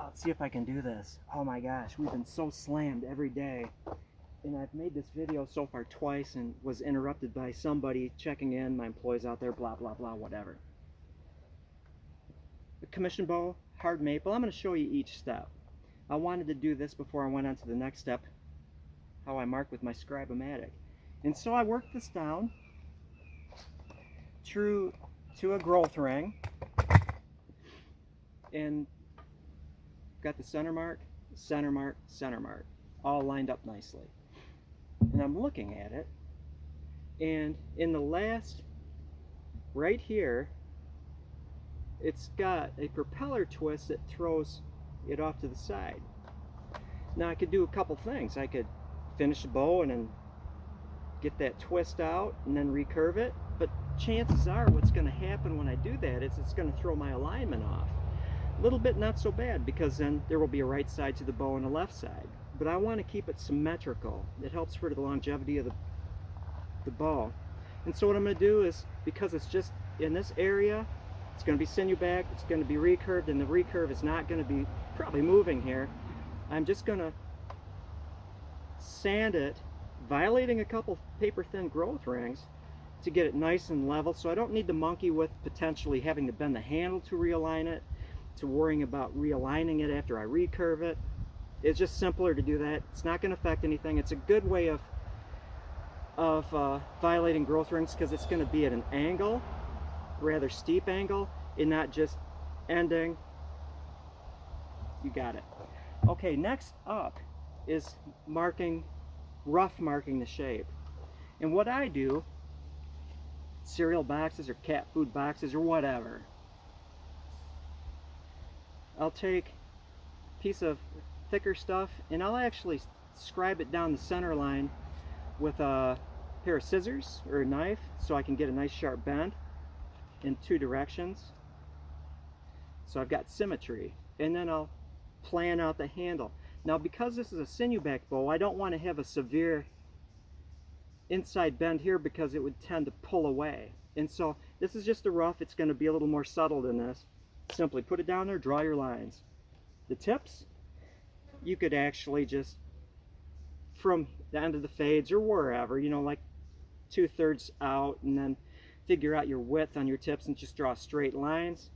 Let's see if I can do this. Oh my gosh, we've been so slammed every day. And I've made this video so far twice and was interrupted by somebody checking in, my employees out there, blah, blah, blah, whatever. The commission bow, hard maple, I'm going to show you each step. I wanted to do this before I went on to the next step, how I mark with my Scribe-O-Matic. And so I worked this down through to a growth ring and got the center mark, center mark, center mark, all lined up nicely. And I'm looking at it, and in the last, right here, it's got a propeller twist that throws it off to the side. Now I could do a couple things. I could finish the bow and then get that twist out and then recurve it, but chances are what's going to happen when I do that is it's going to throw my alignment off. A little bit not so bad, because then there will be a right side to the bow and a left side. But I want to keep it symmetrical. It helps for the longevity of the bow. And so what I'm going to do is, because it's just in this area, it's going to be sinew back, it's going to be recurved, and the recurve is not going to be probably moving here. I'm just going to sand it, violating a couple paper thin growth rings to get it nice and level, so I don't need to monkey with potentially having to bend the handle to realign it, to worrying about realigning it after I recurve it. It's just simpler to do that. It's not going to affect anything. It's a good way of violating growth rings, because it's going to be at an angle, rather steep angle, and not just ending. You got it. Okay, next up is rough marking the shape. And what I do, cereal boxes or cat food boxes or whatever, I'll take a piece of thicker stuff and I'll actually scribe it down the center line with a pair of scissors or a knife, so I can get a nice sharp bend in two directions. So I've got symmetry. And then I'll plan out the handle. Now, because this is a sinew back bow, I don't want to have a severe inside bend here, because it would tend to pull away. And so this is just a rough. It's going to be a little more subtle than this. Simply put it down there, draw your lines. The tips, you could actually just, from the end of the fades or wherever, you know, like 2/3 out, and then figure out your width on your tips and just draw straight lines.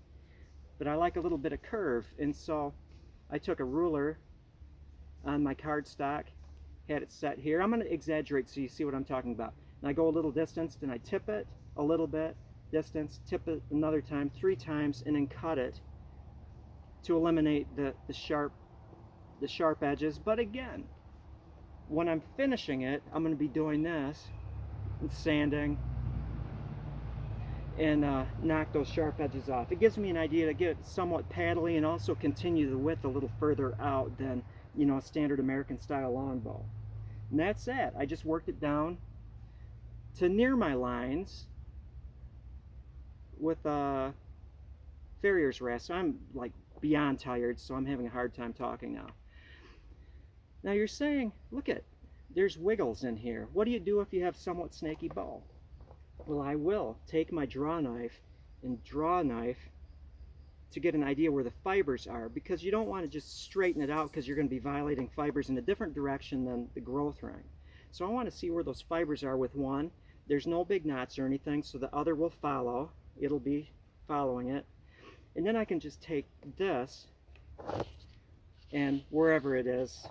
But I like a little bit of curve, and so I took a ruler on my cardstock, had it set here. I'm going to exaggerate so you see what I'm talking about. And I go a little distance, then I tip it a little bit, distance, tip it another time, 3 times, and then cut it to eliminate the sharp edges. But again, when I'm finishing it, I'm going to be doing this and sanding and knock those sharp edges off. It gives me an idea to get it somewhat paddly and also continue the width a little further out than, you know, a standard American style longbow. And that's it. I just worked it down to near my lines with a farrier's rasp. So I'm like beyond tired, so I'm having a hard time talking now. Now you're saying, look at, there's wiggles in here. What do you do if you have somewhat snaky bow? Well, I will take my draw knife and draw a knife to get an idea where the fibers are, because you don't want to just straighten it out, because you're going to be violating fibers in a different direction than the growth ring. So I want to see where those fibers are with one. There's no big knots or anything, so the other will follow. It'll be following it. And then I can just take this, and wherever it is,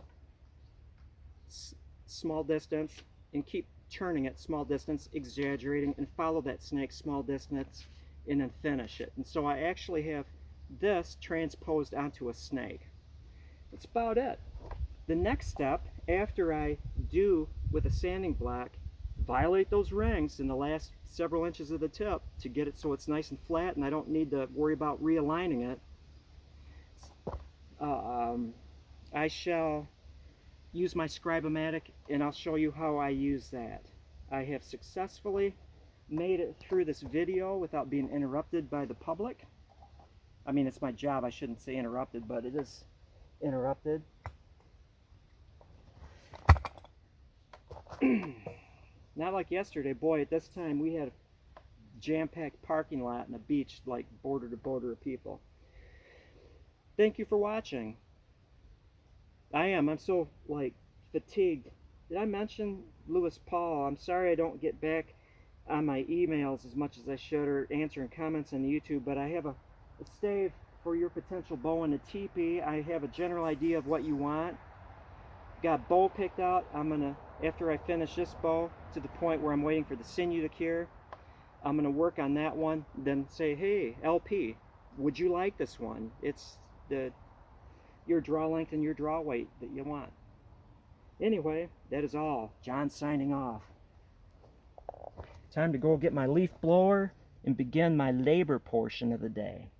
small distance, and keep turning it small distance, exaggerating, and follow that snake small distance, and then finish it. And so I actually have this transposed onto a snake. That's about it. The next step, after I do with a sanding block, violate those rings in the last several inches of the tip to get it so it's nice and flat and I don't need to worry about realigning it. I shall use my Scribe-O-Matic, and I'll show you how I use that. I have successfully made it through this video without being interrupted by the public. I mean, it's my job, I shouldn't say interrupted, but it is interrupted. Not like yesterday, boy, at this time we had a jam-packed parking lot and a beach like border to border of people. Thank you for watching. I am. I'm so like fatigued. Did I mention Lewis Paul? I'm sorry I don't get back on my emails as much as I should, or answering comments on YouTube, but I have a stave for your potential bow and a teepee. I have a general idea of what you want. Got bow picked out. I'm gonna, after I finish this bow to the point where I'm waiting for the sinew to cure, I'm gonna work on that one, then say, hey, LP, would you like this one? It's your draw length and your draw weight that you want. Anyway, that is all. John signing off. Time to go get my leaf blower and begin my labor portion of the day.